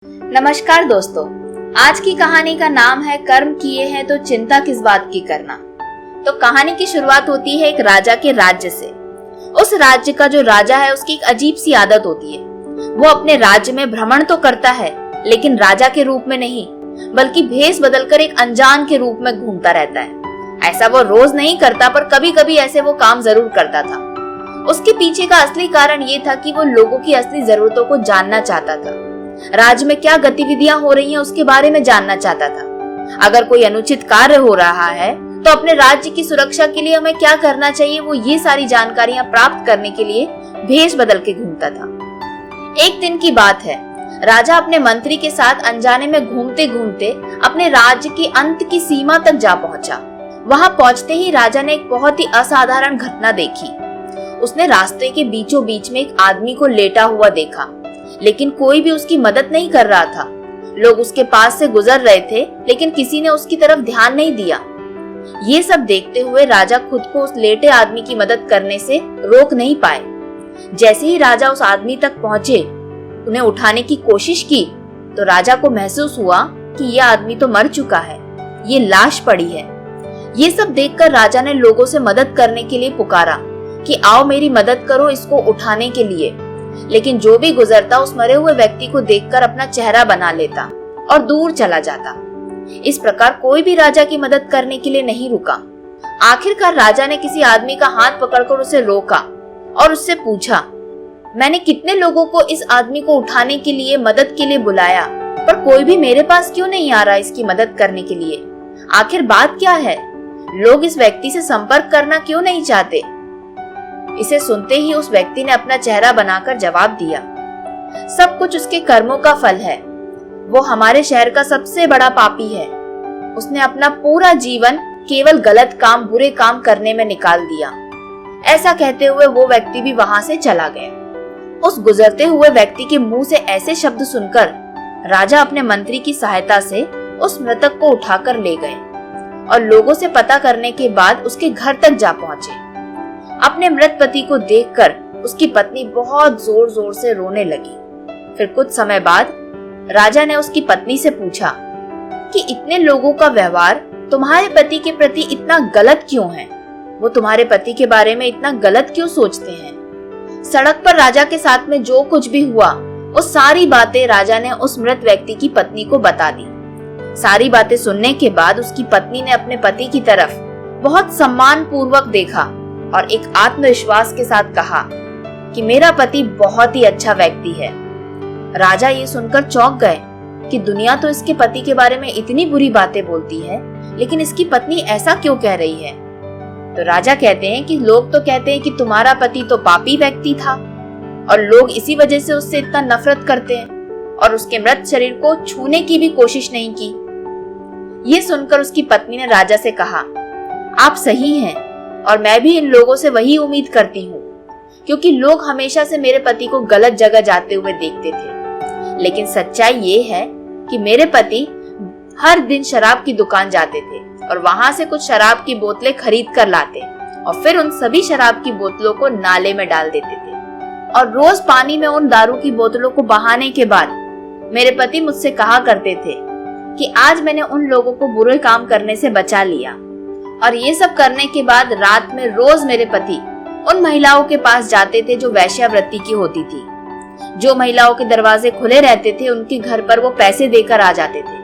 नमस्कार दोस्तों, आज की कहानी का नाम है कर्म किए हैं तो चिंता किस बात की करना। तो कहानी की शुरुआत होती है एक राजा के राज्य से। उस राज्य का जो राजा है उसकी एक अजीब सी आदत होती है। वो अपने राज्य में भ्रमण तो करता है लेकिन राजा के रूप में नहीं, बल्कि भेष बदलकर एक अनजान के रूप में घूमता रहता है। ऐसा वो रोज नहीं करता पर कभी कभी ऐसे वो काम जरूर करता था। उसके पीछे का असली कारण ये था कि वो लोगों की असली जरूरतों को जानना चाहता था। राज्य में क्या गतिविधियां हो रही हैं उसके बारे में जानना चाहता था। अगर कोई अनुचित कार्य हो रहा है तो अपने राज्य की सुरक्षा के लिए हमें क्या करना चाहिए, वो ये सारी जानकारियां प्राप्त करने के लिए भेष बदल के घूमता था। एक दिन की बात है, राजा अपने मंत्री के साथ अनजाने में घूमते घूमते अपने राज्य की अंत की सीमा तक जा पहुंचा। वहां पहुंचते ही राजा ने एक बहुत ही असाधारण घटना देखी। उसने रास्ते के बीचों बीच में एक आदमी को लेटा हुआ देखा, लेकिन कोई भी उसकी मदद नहीं कर रहा था। लोग उसके पास से गुजर रहे थे लेकिन किसी ने उसकी तरफ ध्यान नहीं दिया। ये सब देखते हुए राजा खुद को उस लेटे आदमी की मदद करने से रोक नहीं पाए। जैसे ही राजा उस आदमी तक पहुंचे, उन्हें उठाने की कोशिश की तो राजा को महसूस हुआ कि यह आदमी तो मर चुका है, ये लाश पड़ी है। ये सब देखकर राजा ने लोगों से मदद करने के लिए पुकारा कि आओ मेरी मदद करो इसको उठाने के लिए। लेकिन जो भी गुजरता उस मरे हुए व्यक्ति को देखकर अपना चेहरा बना लेता और दूर चला जाता। इस प्रकार कोई भी राजा की मदद करने के लिए नहीं रुका। आखिरकार राजा ने किसी आदमी का हाथ पकड़कर उसे रोका और उससे पूछा, मैंने कितने लोगों को इस आदमी को उठाने के लिए मदद के लिए बुलाया, पर कोई भी मेरे पास क्यों नहीं आ रहा इसकी मदद करने के लिए? आखिर बात क्या है? लोग इस व्यक्ति से संपर्क करना क्यों नहीं चाहते? इसे सुनते ही उस व्यक्ति ने अपना चेहरा बनाकर जवाब दिया, सब कुछ उसके कर्मों का फल है। वो हमारे शहर का सबसे बड़ा पापी है। उसने अपना पूरा जीवन केवल गलत काम, बुरे काम करने में निकाल दिया। ऐसा कहते हुए वो व्यक्ति भी वहां से चला गया। उस गुजरते हुए व्यक्ति के मुंह से ऐसे शब्द सुनकर राजा अपने मंत्री की सहायता से उस मृतक को उठाकर ले गए और लोगों से पता करने के बाद उसके घर तक जा पहुंचे। अपने मृत पति को देखकर उसकी पत्नी बहुत जोर जोर से रोने लगी। फिर कुछ समय बाद राजा ने उसकी पत्नी से पूछा कि इतने लोगों का व्यवहार तुम्हारे पति के प्रति इतना गलत क्यों है? वो तुम्हारे पति के बारे में इतना गलत क्यों सोचते हैं? सड़क पर राजा के साथ में जो कुछ भी हुआ वो सारी बातें राजा ने उस मृत व्यक्ति की पत्नी को बता दी। सारी बातें सुनने के बाद उसकी पत्नी ने अपने पति की तरफ बहुत सम्मान पूर्वक देखा और एक आत्मविश्वास के साथ कहा कि मेरा पति बहुत ही अच्छा व्यक्ति है। राजा ये सुनकर चौंक गए कि दुनिया तो इसके पति के बारे में इतनी बुरी बातें बोलती है, लेकिन इसकी पत्नी ऐसा क्यों कह रही है? तो राजा कहते हैं कि लोग तो कहते हैं कि तुम्हारा पति तो पापी व्यक्ति था और लोग इसी वजह से उससे इतना नफरत करते हैं और उसके मृत शरीर को छूने की भी कोशिश नहीं की। ये सुनकर उसकी पत्नी ने राजा से कहा, आप सही हैं और मैं भी इन लोगों से वही उम्मीद करती हूँ, क्योंकि लोग हमेशा से मेरे पति को गलत जगह जाते हुए देखते थे। लेकिन सच्चाई ये है कि मेरे पति हर दिन शराब की दुकान जाते थे और वहां से कुछ शराब की बोतलें खरीद कर लाते और फिर उन सभी शराब की बोतलों को नाले में डाल देते थे और रोज पानी में उन दारू की बोतलों को बहाने के बाद मेरे पति मुझसे कहा करते थे कि आज मैंने उन लोगों को बुरे काम करने से बचा लिया। और ये सब करने के बाद रात में रोज मेरे पति उन महिलाओं के पास जाते थे जो वेश्यावृत्ति की होती थी। जो महिलाओं के दरवाजे खुले रहते थे उनके घर पर वो पैसे देकर आ जाते थे।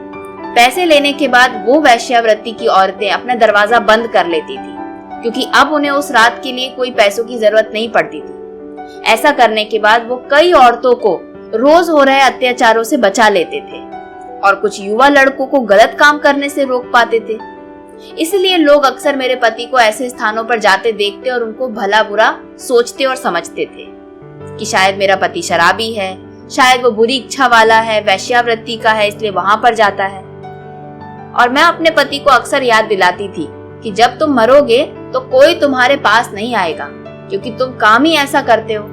पैसे लेने के बाद वो वेश्यावृत्ति की औरतें अपना दरवाजा बंद कर लेती थी, क्योंकि अब उन्हें उस रात के लिए कोई पैसों की जरूरत नहीं पड़ती थी। ऐसा करने के बाद वो कई औरतों को रोज हो रहे अत्याचारों से बचा लेते थे और कुछ युवा लड़कों को गलत काम करने से रोक पाते थे। इसलिए लोग अक्सर मेरे पति को ऐसे स्थानों पर जाते देखते और उनको भला बुरा सोचते और समझते थे कि शायद मेरा पति शराबी है, शायद वो बुरी इच्छा वाला है, वेश्यावृत्ति का है, इसलिए वहां पर जाता है। और मैं अपने पति को अक्सर याद दिलाती थी कि जब तुम मरोगे तो कोई तुम्हारे पास नहीं आएगा, क्योंकि तुम काम ही ऐसा करते हो।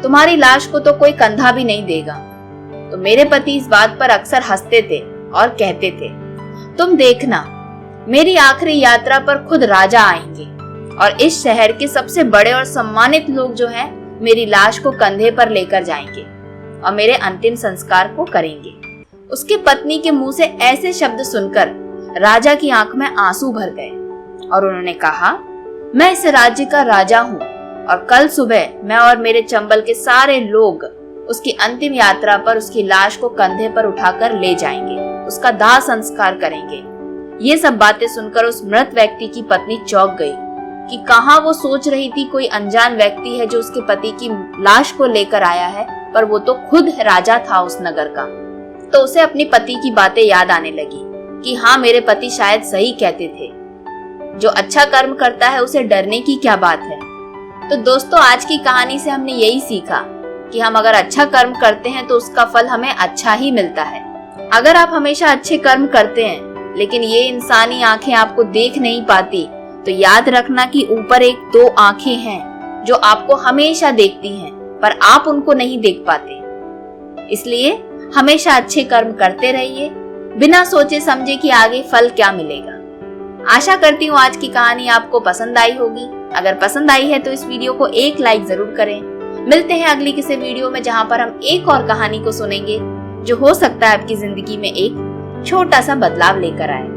तुम्हारी लाश को तो कोई कंधा भी नहीं देगा। तो मेरे पति इस बात पर अक्सर हंसते थे और कहते थे, तुम देखना, मेरी आखिरी यात्रा पर खुद राजा आएंगे और इस शहर के सबसे बड़े और सम्मानित लोग जो हैं, मेरी लाश को कंधे पर लेकर जाएंगे और मेरे अंतिम संस्कार को करेंगे। उसके पत्नी के मुंह से ऐसे शब्द सुनकर राजा की आंख में आंसू भर गए और उन्होंने कहा, मैं इस राज्य का राजा हूँ और कल सुबह मैं और मेरे चंबल के सारे लोग उसकी अंतिम यात्रा पर उसकी लाश को कंधे पर उठाकर ले जाएंगे, उसका दाह संस्कार करेंगे। ये सब बातें सुनकर उस मृत व्यक्ति की पत्नी चौंक गई कि कहाँ वो सोच रही थी कोई अनजान व्यक्ति है जो उसके पति की लाश को लेकर आया है, पर वो तो खुद राजा था उस नगर का। तो उसे अपनी पति की बातें याद आने लगी कि हाँ, मेरे पति शायद सही कहते थे, जो अच्छा कर्म करता है उसे डरने की क्या बात है। तो दोस्तों, आज की कहानी से हमने यही सीखा कि हम अगर अच्छा कर्म करते हैं तो उसका फल हमें अच्छा ही मिलता है। अगर आप हमेशा अच्छे कर्म करते हैं लेकिन ये इंसानी आंखें आपको देख नहीं पाती, तो याद रखना कि ऊपर एक दो आंखें हैं जो आपको हमेशा देखती हैं, पर आप उनको नहीं देख पाते। इसलिए हमेशा अच्छे कर्म करते रहिए, बिना सोचे समझे कि आगे फल क्या मिलेगा। आशा करती हूँ आज की कहानी आपको पसंद आई होगी। अगर पसंद आई है तो इस वीडियो को एक लाइक जरूर करें। मिलते हैं अगली किसी वीडियो में जहाँ पर हम एक और कहानी को सुनेंगे जो हो सकता है आपकी जिंदगी में एक छोटा सा बदलाव लेकर आए।